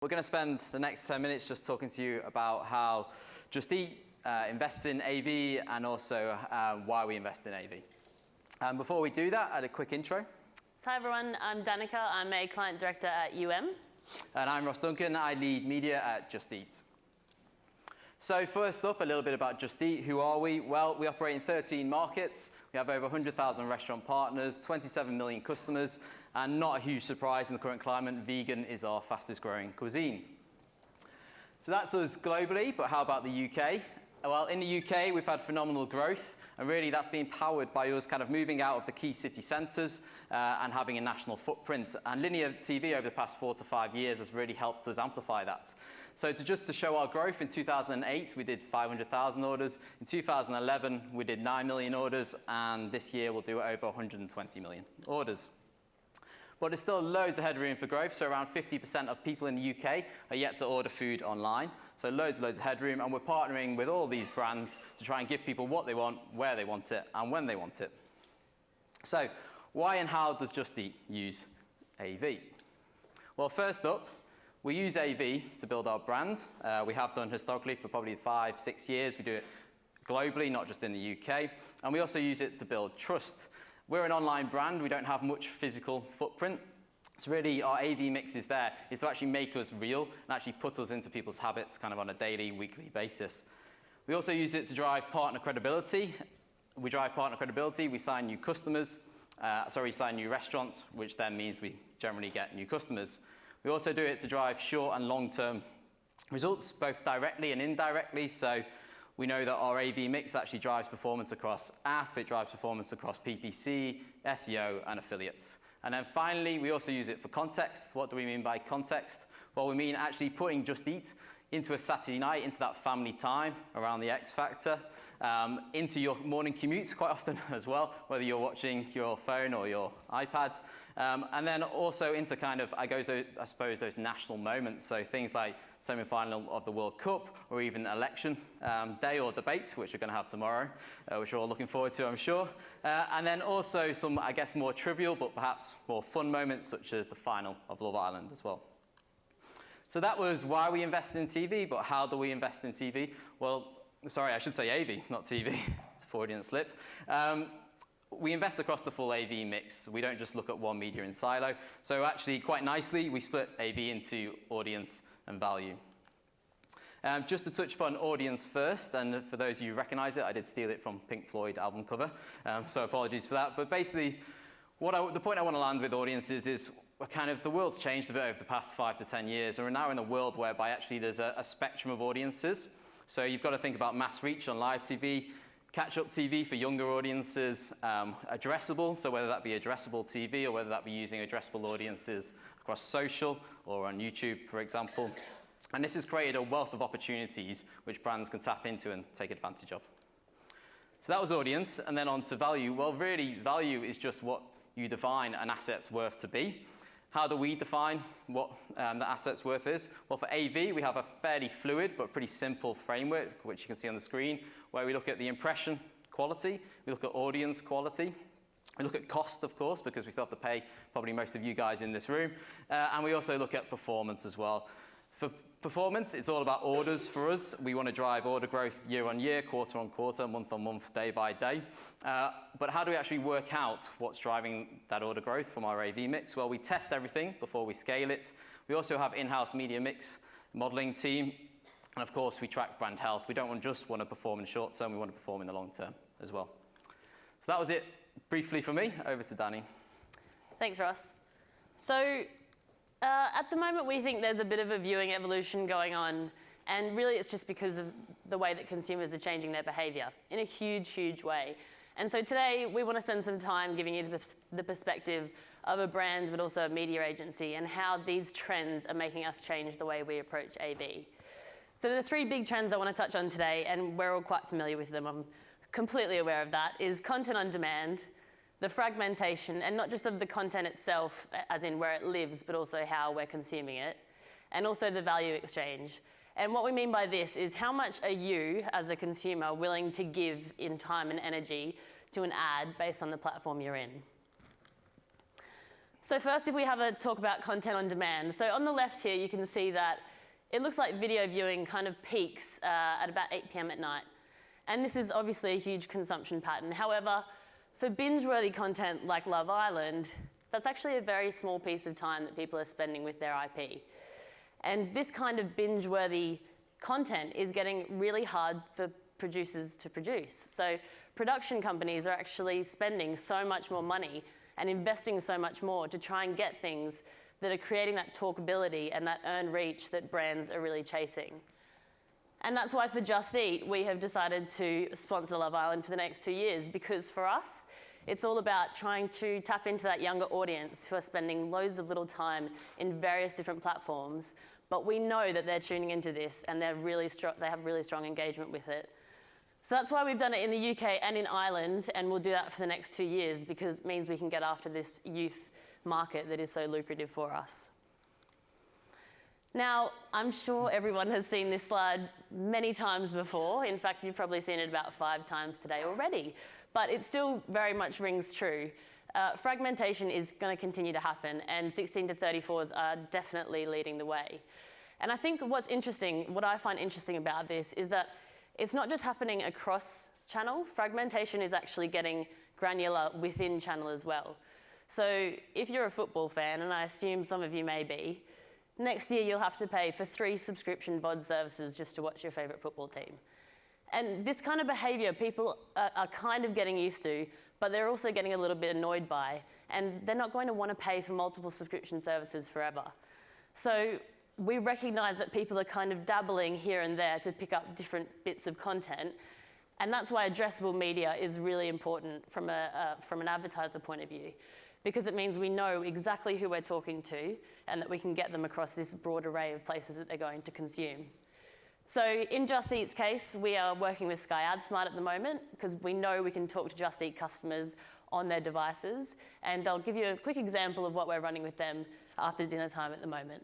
We're going to spend the next 10 minutes just talking to you about how Just Eat invests in AV and also why we invest in AV. Before we do that, I had a quick intro. So hi everyone, I'm Danica. I'm a client director at UM. And I'm Duncan. I lead media at Just Eat. So first up, a little bit about Just Eat. Who are we? Well, we operate in 13 markets. We have over 100,000 restaurant partners, 27 million customers, and not a huge surprise in the current climate, vegan is our fastest growing cuisine. So that's us globally, but how about the UK? Well, in the UK, we've had phenomenal growth, and really that's been powered by us kind of moving out of the key city centres and having a national footprint. And linear TV over the past 4 to 5 years has really helped us amplify that. So just to show our growth, in 2008, we did 500,000 orders. In 2011, we did 9 million orders, and this year we'll do over 120 million orders. But there's still loads of headroom for growth, so around 50% of people in the UK are yet to order food online. So loads of headroom, and we're partnering with all these brands to try and give people what they want, where they want it, and when they want it. So why and how does Just Eat use AV? Well, first up, we use AV to build our brand. We have done historically for probably 5, 6 years. We do it globally, not just in the UK. And we also use it to build trust. We're an online brand. We don't have much physical footprint. So really, our AV mix is there, is to actually make us real and actually put us into people's habits kind of on a daily, weekly basis. We also use it to drive partner credibility. We drive partner credibility. We sign new customers. Sign new restaurants, which then means we generally get new customers. We also do it to drive short and long-term results, both directly and indirectly. So we know that our AV mix actually drives performance across app, it drives performance across PPC, SEO, and affiliates. And then finally, we also use it for context. What do we mean by context? Well, we mean actually putting Just Eat into a Saturday night, into that family time around the X Factor, into your morning commutes quite often as well, whether you're watching your phone or your iPad. And then also into kind of, I suppose, those national moments. So things like semi-final of the World Cup, or even election day or debates, which we're going to have tomorrow, which we're all looking forward to, I'm sure. And then also some, I guess, more trivial, but perhaps more fun moments, such as the final of Love Island as well. So that was why we invested in TV, but how do we invest in TV? Well, sorry, I should say AV, not TV. Freudian slip. We invest across the full AV mix. We don't just look at one media in silo. So actually, quite nicely, we split AV into audience and value. Just to touch upon audience first, and for those of you who recognize it, I did steal it from Pink Floyd album cover, so apologies for that. But basically, the point I want to land with audiences is kind of the world's changed a bit over the past 5 to 10 years, and we're now in a world whereby actually there's a spectrum of audiences. So you've got to think about mass reach on live TV, catch-up TV for younger audiences, addressable, so whether that be addressable TV or whether that be using addressable audiences across social or on YouTube, for example. And this has created a wealth of opportunities which brands can tap into and take advantage of. So that was audience, and then on to value. Well, really, value is just what you define an asset's worth to be. How do we define what the asset's worth is? Well, for AV, we have a fairly fluid but pretty simple framework, which you can see on the screen, where we look at the impression quality, we look at audience quality, we look at cost, of course, because we still have to pay probably most of you guys in this room, and we also look at performance as well. For performance, it's all about orders for us. We want to drive order growth year on year, quarter on quarter, month on month, day by day. But how do we actually work out what's driving that order growth from our AV mix? Well, we test everything before we scale it. We also have in-house media mix modeling team. And of course, we track brand health. We don't just want to perform in the short term, we want to perform in the long term as well. So that was it briefly for me. Over to Danny. Thanks, Ross. So at the moment, we think there's a bit of a viewing evolution going on, and really it's just because of the way that consumers are changing their behaviour in a huge, huge way. And so today, we want to spend some time giving you the perspective of a brand, but also a media agency, and how these trends are making us change the way we approach AV. So the 3 big trends I want to touch on today, and we're all quite familiar with them, I'm completely aware of that, is content on demand, the fragmentation, and not just of the content itself, as in where it lives, but also how we're consuming it, and also the value exchange. And what we mean by this is how much are you, as a consumer, willing to give in time and energy to an ad based on the platform you're in? So first, if we have a talk about content on demand. So on the left here, you can see that it looks like video viewing kind of peaks at about 8 p.m. at night. And this is obviously a huge consumption pattern. However, for binge-worthy content like Love Island, that's actually a very small piece of time that people are spending with their IP. And this kind of binge-worthy content is getting really hard for producers to produce. So production companies are actually spending so much more money and investing so much more to try and get things that are creating that talkability and that earned reach that brands are really chasing. And that's why for Just Eat, we have decided to sponsor Love Island for the next 2 years, because for us, it's all about trying to tap into that younger audience who are spending loads of little time in various different platforms, but we know that they're tuning into this and they have really strong engagement with it. So that's why we've done it in the UK and in Ireland, and we'll do that for the next 2 years because it means we can get after this youth market that is so lucrative for us. Now, I'm sure everyone has seen this slide many times before. In fact, you've probably seen it about 5 times today already, but it still very much rings true. Fragmentation is going to continue to happen, and 16 to 34s are definitely leading the way. And I think what I find interesting about this is that it's not just happening across channel. Fragmentation is actually getting granular within channel as well. So if you're a football fan, and I assume some of you may be, next year you'll have to pay for 3 subscription VOD services just to watch your favourite football team. And this kind of behaviour people are kind of getting used to, but they're also getting a little bit annoyed by, and they're not going to want to pay for multiple subscription services forever. So we recognise that people are kind of dabbling here and there to pick up different bits of content, and that's why addressable media is really important from an advertiser point of view, because it means we know exactly who we're talking to and that we can get them across this broad array of places that they're going to consume. So in Just Eat's case, we are working with Sky AdSmart at the moment because we know we can talk to Just Eat customers on their devices, and I'll give you a quick example of what we're running with them after dinner time at the moment.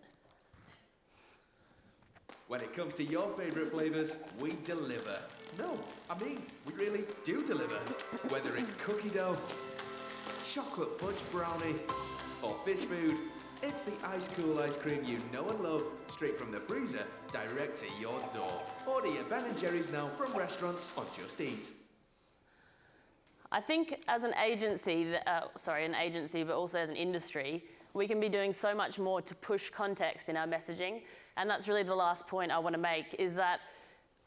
When it comes to your favourite flavours, we deliver. No, I mean, we really do deliver. Whether it's cookie dough, chocolate fudge brownie, or fish food, it's the ice-cool ice cream you know and love, straight from the freezer, direct to your door. Order your Ben & Jerry's now from restaurants on Just Eat. I think as an agency, but also as an industry, we can be doing so much more to push context in our messaging. And that's really the last point I want to make, is that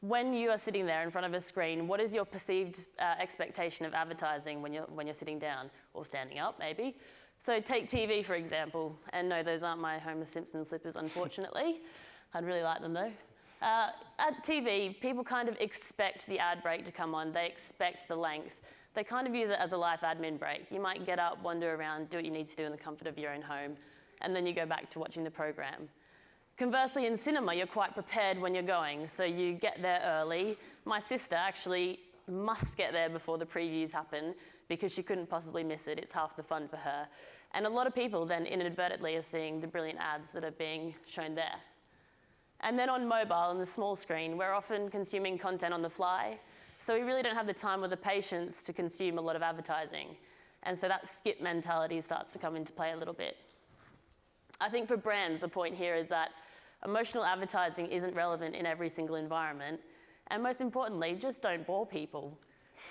when you are sitting there in front of a screen, what is your perceived expectation of advertising when you're sitting down or standing up, maybe? So take TV, for example. And no, those aren't my Homer Simpson slippers, unfortunately. I'd really like them, though. At TV, people kind of expect the ad break to come on. They expect the length. They kind of use it as a life admin break. You might get up, wander around, do what you need to do in the comfort of your own home, and then you go back to watching the program. Conversely, in cinema, you're quite prepared when you're going, so you get there early. My sister actually must get there before the previews happen because she couldn't possibly miss it. It's half the fun for her. And a lot of people then inadvertently are seeing the brilliant ads that are being shown there. And then on mobile, on the small screen, we're often consuming content on the fly, so we really don't have the time or the patience to consume a lot of advertising. And so that skip mentality starts to come into play a little bit. I think for brands, the point here is that emotional advertising isn't relevant in every single environment. And most importantly, just don't bore people.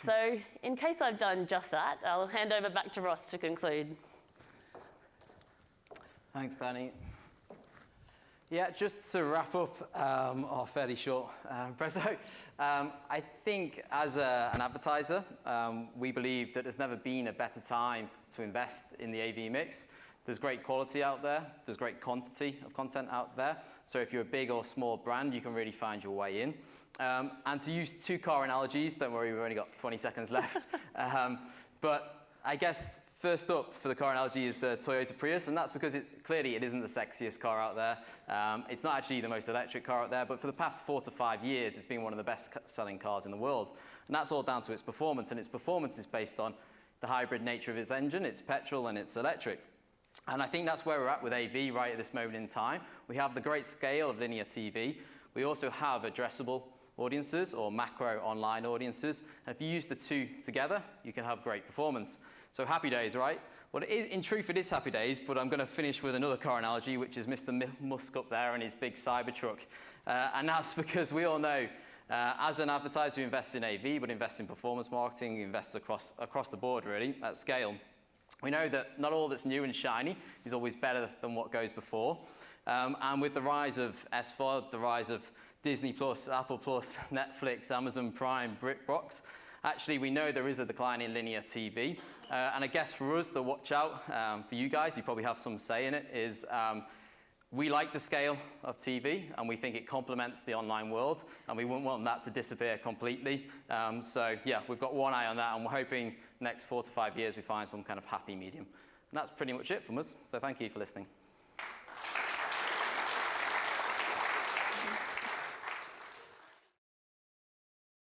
So in case I've done just that, I'll hand over back to Ross to conclude. Thanks, Danny. Yeah, just to wrap up our fairly short preso, I think as an advertiser, we believe that there's never been a better time to invest in the AV mix. There's great quality out there. There's great quantity of content out there. So if you're a big or small brand, you can really find your way in. And to use 2 car analogies, don't worry, we've only got 20 seconds left. But I guess first up for the car analogy is the Toyota Prius, and that's because clearly it isn't the sexiest car out there. It's not actually the most electric car out there, but for the past 4 to 5 years, it's been one of the best selling cars in the world. And that's all down to its performance, and its performance is based on the hybrid nature of its engine, its petrol and its electric. And I think that's where we're at with AV right at this moment in time. We have the great scale of linear TV. We also have addressable audiences or macro online audiences. And if you use the 2 together, you can have great performance. So happy days, right? Well, in truth, it is happy days, but I'm going to finish with another car analogy, which is Mr. Musk up there and his big Cybertruck. And that's because we all know, as an advertiser who invests in AV, but invests in performance marketing, invests across the board, really, at scale, we know that not all that's new and shiny is always better than what goes before. And with the rise of SVOD, the rise of Disney+, Apple+, Netflix, Amazon Prime, BritBox, actually, we know there is a decline in linear TV. And I guess for us, the watch out for you guys, you probably have some say in it, is we like the scale of TV, and we think it complements the online world, and we wouldn't want that to disappear completely. So yeah, we've got one eye on that, and we're hoping next 4 to 5 years we find some kind of happy medium. And that's pretty much it from us, so thank you for listening.